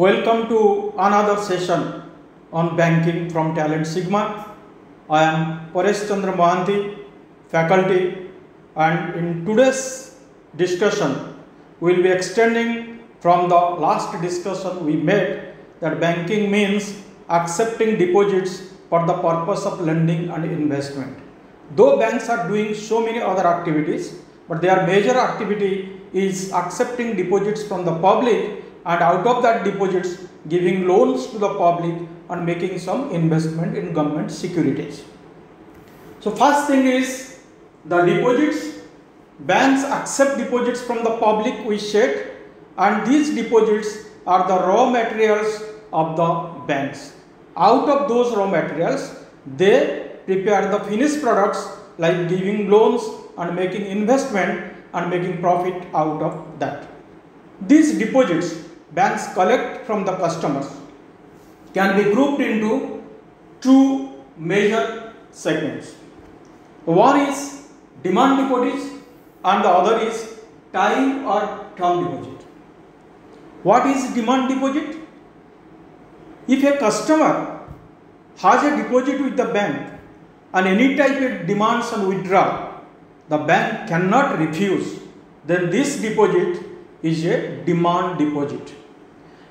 Welcome to another session on banking from Talent Sigma. I am Paresh Chandra Mohanty, faculty, and in today's discussion we will be extending from the last discussion we made that banking means accepting deposits for the purpose of lending and investment. Though banks are doing so many other activities, but their major activity is accepting deposits from the public, and out of that deposits giving loans to the public and making some investment in government securities. So first thing is the deposits. Banks accept deposits from the public, we said, and these deposits are the raw materials of the banks. Out of those raw materials they prepare the finished products like giving loans and making investment and making profit out of that. These deposits banks collect from the customers can be grouped into two major segments. One is demand deposits and the other is time or term deposit. What is demand deposit? If a customer has a deposit with the bank and any type of demands and withdrawal, the bank cannot refuse, then this deposit is a demand deposit.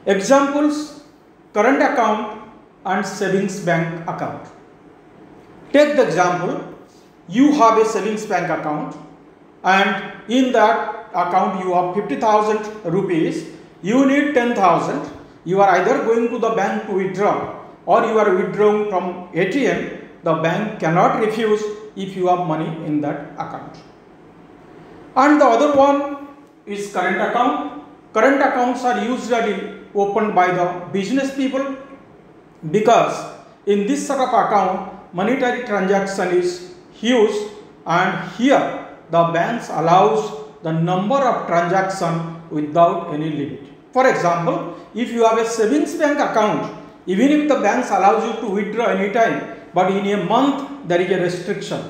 Examples: current account and savings bank account. Take the example, you have a savings bank account and in that account you have 50,000 rupees, you need 10,000, you are either going to the bank to withdraw or you are withdrawing from ATM, the bank cannot refuse if you have money in that account. And the other one is current account. Current accounts are usually opened by the business people because in this sort of account monetary transaction is huge, and here the banks allows the number of transaction without any limit. For example, if you have a savings bank account, even if the banks allows you to withdraw anytime, but in a month there is a restriction.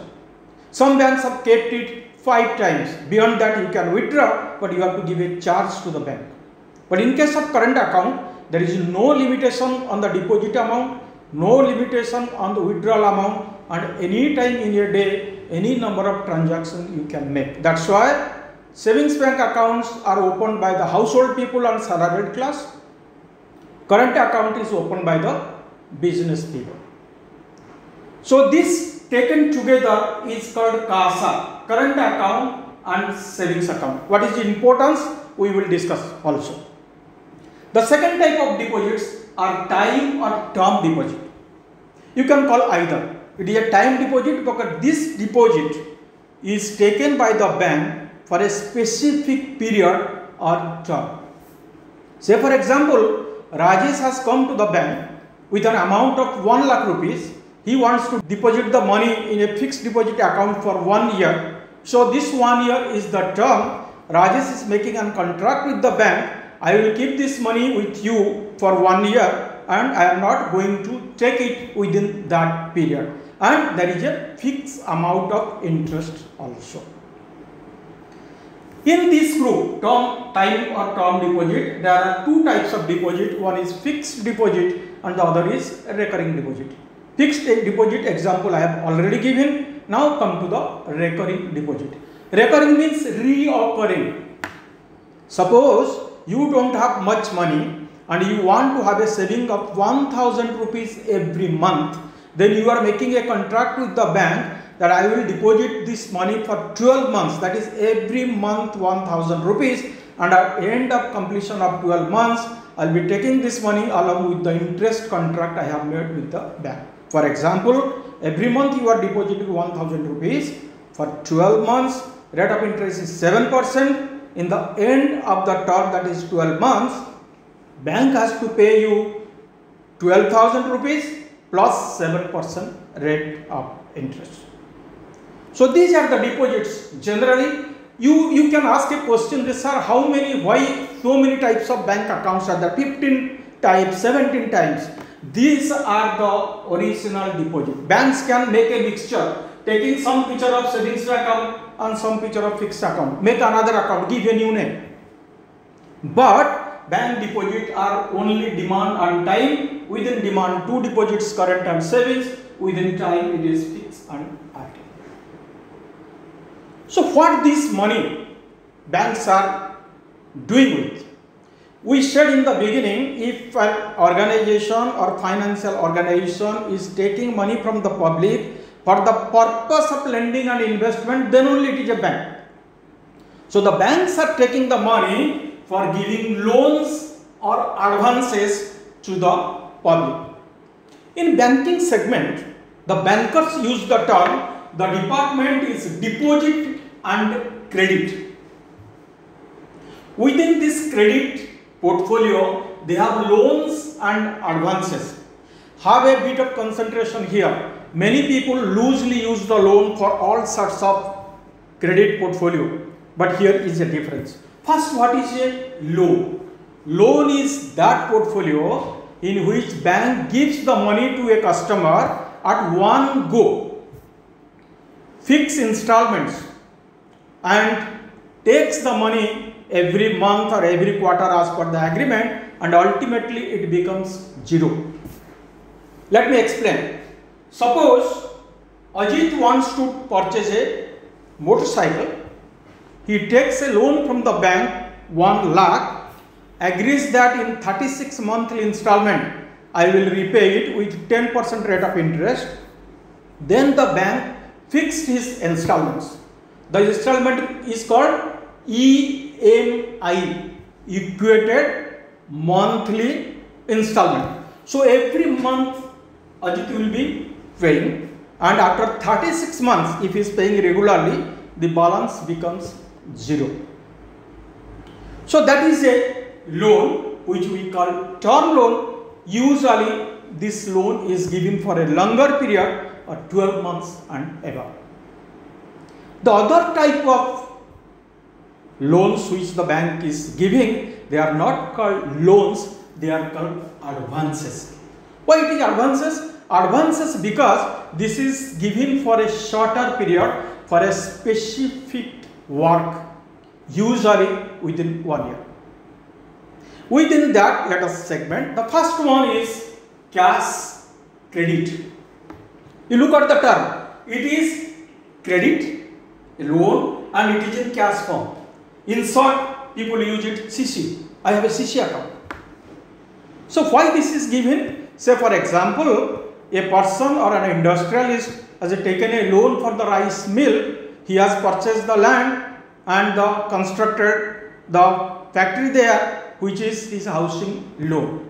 Some banks have kept it 5 times. Beyond that you can withdraw, but you have to give a charge to the bank. But in case of current account, there is no limitation on the deposit amount, no limitation on the withdrawal amount, and any time in a day, any number of transactions you can make. That's why savings bank accounts are opened by the household people and salaried class. Current account is opened by the business people. So this taken together is called CASA, current account and savings account. What is the importance? We will discuss also. The second type of deposits are time or term deposit. You can call either. It is a time deposit because this deposit is taken by the bank for a specific period or term. Say for example, Rajesh has come to the bank with an amount of 1 lakh rupees. He wants to deposit the money in a fixed deposit account for 1 year. So this 1 year is the term. Rajesh is making a contract with the bank. I will keep this money with you for 1 year and I am not going to take it within that period. And there is a fixed amount of interest also. In this group, time or term deposit, there are two types of deposit. One is fixed deposit and the other is recurring deposit. Fixed deposit example I have already given. Now come to the recurring deposit. Recurring means reoccurring. Suppose you don't have much money and you want to have a saving of 1,000 rupees every month, then you are making a contract with the bank that I will deposit this money for 12 months, that is every month 1,000 rupees, and at the end of completion of 12 months I will be taking this money along with the interest contract I have made with the bank. For example, every month you are depositing 1,000 rupees for 12 months, rate of interest is 7%. In the end of the term, that is 12 months, bank has to pay you 12,000 rupees plus 7% rate of interest. So these are the deposits. Generally, you can ask a question, sir, why so many types of bank accounts are there? 15 types, 17 types. These are the original deposit. Banks can make a mixture, taking some picture of savings account and some picture of fixed account, make another account, give a new name. But bank deposit are only demand and time. Within demand, 2 deposits, current and savings. Within time, it is fixed and active. So what this money banks are doing with? We said in the beginning, if an organization or financial organization is taking money from the public for the purpose of lending and investment, then only it is a bank. So the banks are taking the money for giving loans or advances to the public. In banking segment, the bankers use the term, the department is deposit and credit. Within this credit portfolio, they have loans and advances. Have a bit of concentration here. Many people loosely use the loan for all sorts of credit portfolio, but here is a difference. First, what is a loan? Loan is that portfolio in which bank gives the money to a customer at one go, fixed installments, and takes the money every month or every quarter as per the agreement, and ultimately it becomes zero. Let me explain. Suppose Ajit wants to purchase a motorcycle. He takes a loan from the bank 1 lakh, agrees that in 36 monthly installment I will repay it with 10% rate of interest. Then the bank fixed his installments. The installment is called EMI, equated monthly installment. So every month Ajit will be paying, and after 36 months, if he is paying regularly, the balance becomes zero. So that is a loan which we call term loan. Usually this loan is given for a longer period, 12 months and above. The other type of loans which the bank is giving, they are not called loans, they are called advances. Why it is advances? Advances because this is given for a shorter period for a specific work, usually within 1 year. Within that, let us segment. The first one is cash credit. You look at the term. It is credit, a loan, and it is in cash form. In short, people use it CC. I have a CC account. So why this is given? Say for example, a person or an industrialist has taken a loan for the rice mill. He has purchased the land and constructed the factory there, which is his housing loan.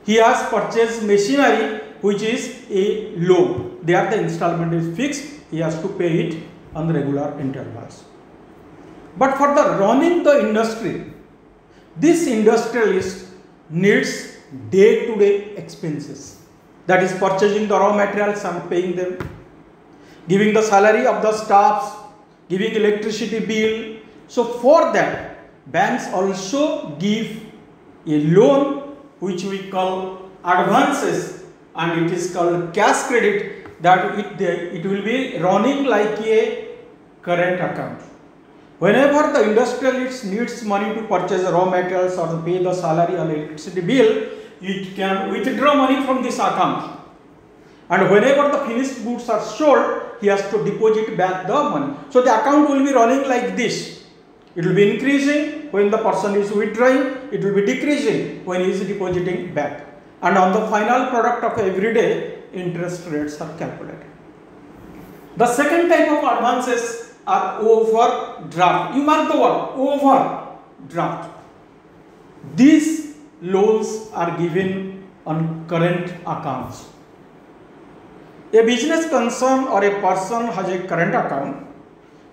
He has purchased machinery, which is a loan. There the installment is fixed. He has to pay it on the regular intervals. But for the running the industry, this industrialist needs day-to-day expenses. That is purchasing the raw materials and paying them, giving the salary of the staffs, giving electricity bill. So for that, banks also give a loan which we call advances, and it is called cash credit, that it will be running like a current account. Whenever the industrialist needs money to purchase raw materials or to pay the salary or electricity bill, it can withdraw money from this account. And whenever the finished goods are sold, he has to deposit back the money. So the account will be running like this. It will be increasing when the person is withdrawing, it will be decreasing when he is depositing back. And on the final product of every day, interest rates are calculated. The second type of advances are overdraft. You mark the word overdraft. These loans are given on current accounts. A business concern or a person has a current account.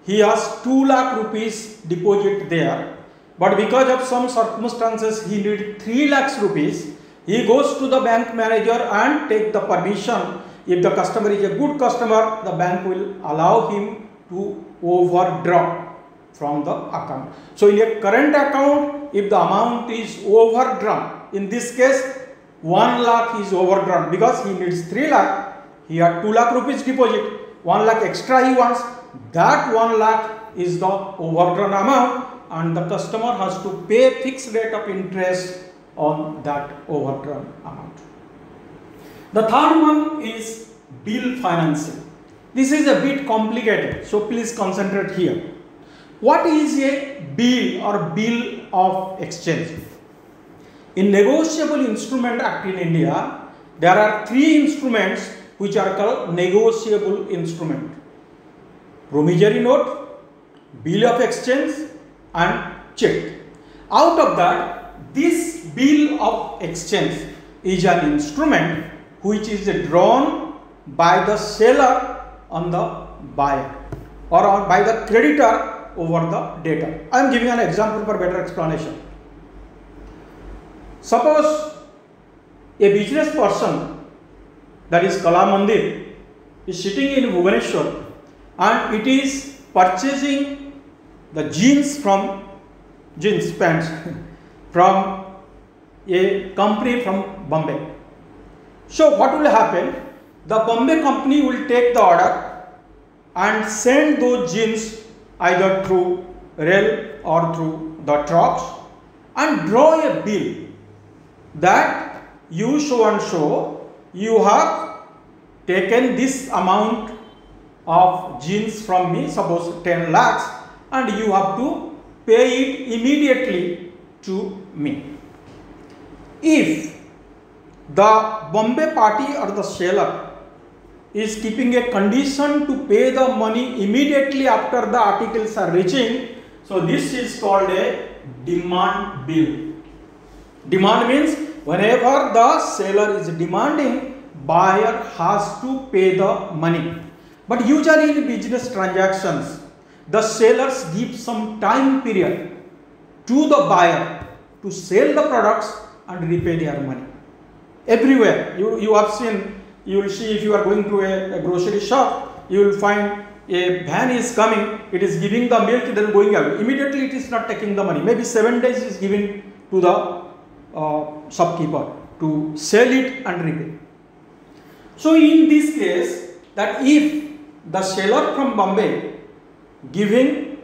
He has 2 lakh rupees deposit there, but because of some circumstances he needs 3 lakhs rupees. He goes to the bank manager and take the permission. If the customer is a good customer, the bank will allow him to overdraw from the account. So in a current account, if the amount is overdrawn, in this case 1 lakh is overdrawn because he needs 3 lakh. He had 2 lakh rupees deposit, 1 lakh extra he wants. That 1 lakh is the overdrawn amount, and the customer has to pay fixed rate of interest on that overdrawn amount. The third one is bill financing. This is a bit complicated, so please concentrate here. What is a bill or bill of exchange? In Negotiable Instrument Act in India, there are three instruments which are called negotiable instrument: promissory note, bill of exchange, and check. Out of that, this bill of exchange is an instrument which is drawn by the seller on the buyer or by the creditor over the debtor. I am giving an example for better explanation. Suppose a business person, that is Kala Mandir, is sitting in Bhubaneswar and it is purchasing the jeans pants from a company from Bombay. So what will happen? The Bombay company will take the order and send those jeans either through rail or through the trucks and draw a bill that you so and so, you have taken this amount of jeans from me, suppose 10 lakhs, and you have to pay it immediately to me. If the Bombay party or the seller is keeping a condition to pay the money immediately after the articles are reaching, so this is called a demand bill. Demand means whenever the seller is demanding, buyer has to pay the money. But usually in business transactions, the sellers give some time period to the buyer to sell the products and repay their money. Everywhere you have seen, you will see, if you are going to a grocery shop, you will find a van is coming, it is giving the milk, then going away. Immediately it is not taking the money. Maybe 7 days is given to the shopkeeper to sell it and repay. So in this case, that if the seller from Bombay giving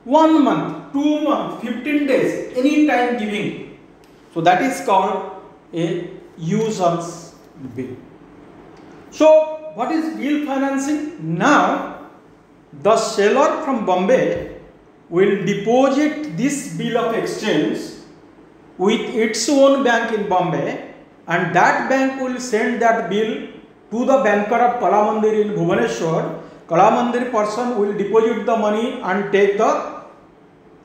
1 month, 2 months, 15 days, any time giving, so that is called a usance bill. So what is bill financing? Now the seller from Bombay will deposit this bill of exchange with its own bank in Bombay, and that bank will send that bill to the banker of Kala Mandir in Bhubaneswar. Kala Mandir person will deposit the money and take the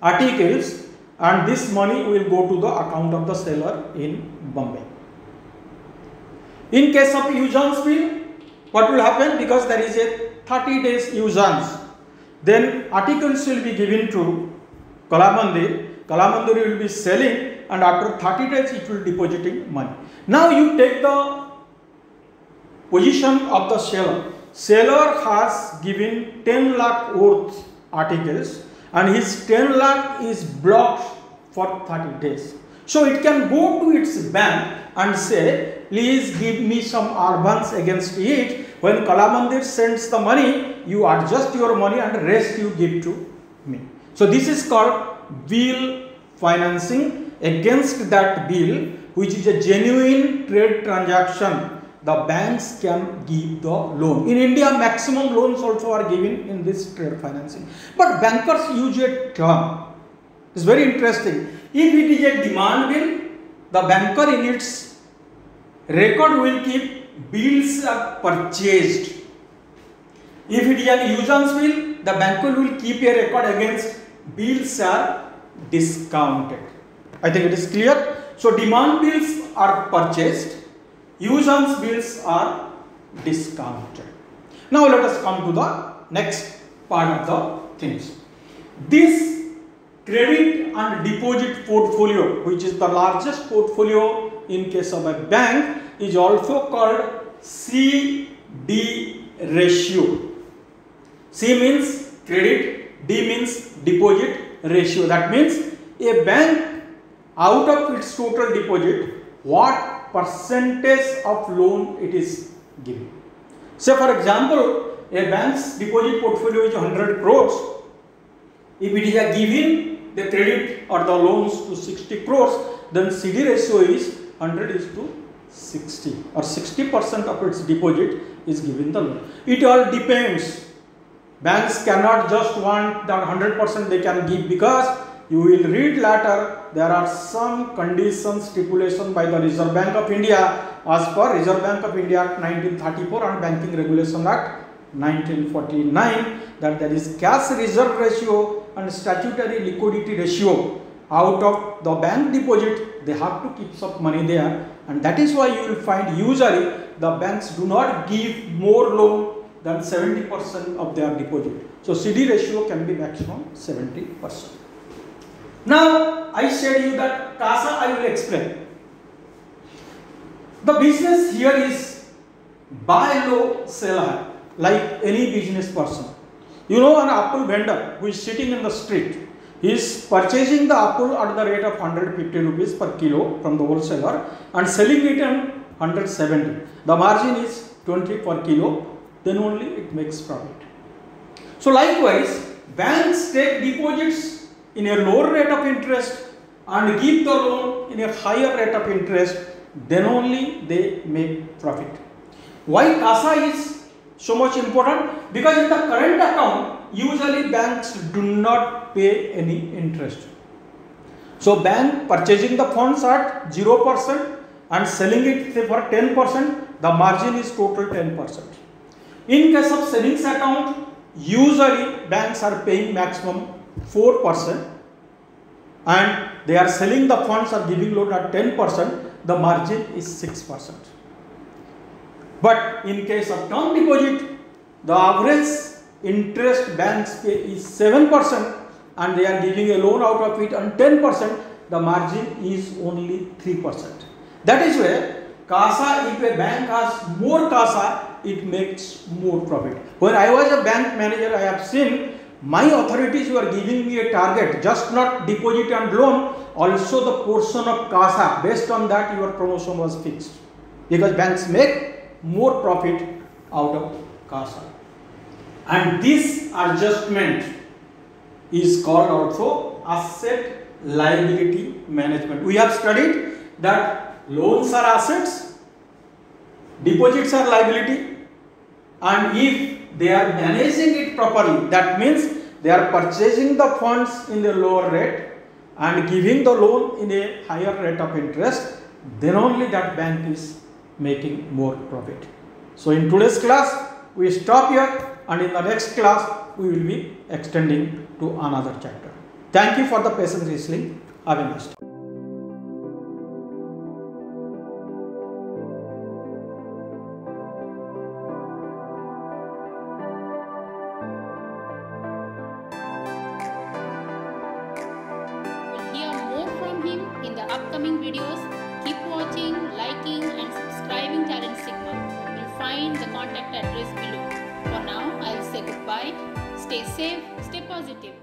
articles, and this money will go to the account of the seller in Bombay. In case of usance bill, what will happen? Because there is a 30 days usance, then articles will be given to Kala Mandir. Kala Mandir will be selling, and after 30 days it will depositing money. Now you take the position of the seller. Seller has given 10 lakh worth articles and his 10 lakh is blocked for 30 days. So it can go to its bank and say, please give me some advance against it. When Kala Mandir sends the money, you adjust your money and rest you give to me. So this is called bill financing. Against that bill, which is a genuine trade transaction, the banks can give the loan. In India, maximum loans also are given in this trade financing. But bankers use a term. It's very interesting. If it is a demand bill, the banker in its record will keep bills are purchased. If it is an usance bill, the banker will keep a record against bills are discounted. I think it is clear. So demand bills are purchased, usance bills are discounted. Now let us come to the next part of the things. This credit and deposit portfolio, which is the largest portfolio in case of a bank, is also called CD ratio. C means credit, D means deposit ratio. That means a bank, out of its total deposit, what percentage of loan it is giving. Say for example, a bank's deposit portfolio is 100 crores. If it is a given the credit or the loans to 60 crores, then CD ratio is 100:60 or 60% of its deposit is given the loan. It all depends. Banks cannot just want that 100% they can give, because you will read later there are some conditions stipulation by the Reserve Bank of India as per Reserve Bank of India Act 1934 and Banking Regulation Act 1949, that there is cash reserve ratio and statutory liquidity ratio. Out of the bank deposit, they have to keep some money there, and that is why you will find usually the banks do not give more loan than 70% of their deposit. So CD ratio can be maximum 70%. Now I said you that CASA I will explain. The business here is buy low, sell high, like any business person. You know, an apple vendor who is sitting in the street, he is purchasing the apple at the rate of 150 rupees per kilo from the wholesaler and selling it at 170. The margin is 20 per kilo, then only it makes profit. So likewise, banks take deposits in a lower rate of interest and give the loan in a higher rate of interest, then only they make profit. Why CASA is so much important? Because in the current account, usually banks do not pay any interest. So bank purchasing the funds at 0% and selling it say for 10%, the margin is total 10%. In case of savings account, usually banks are paying maximum 4% and they are selling the funds or giving loan at 10%, the margin is 6%. But in case of term deposit, the average interest banks pay is 7% and they are giving a loan out of it on 10%, the margin is only 3%. That is where CASA, if a bank has more CASA, it makes more profit. When I was a bank manager, I have seen my authorities were giving me a target, just not deposit and loan, also the portion of CASA. Based on that, your promotion was fixed, because banks make more profit out of CASA. And this adjustment is called also asset liability management. We have studied that loans are assets, deposits are liability, and if they are managing it properly, that means they are purchasing the funds in the lower rate and giving the loan in a higher rate of interest, then only that bank is making more profit. So in today's class, we stop here, and in the next class, we will be extending to another chapter. Thank you for the patient listening. Have a nice day. In the upcoming videos. Keep watching, liking and subscribing Talent Sigma. You'll find the contact address below. For now, I'll say goodbye. Stay safe, stay positive.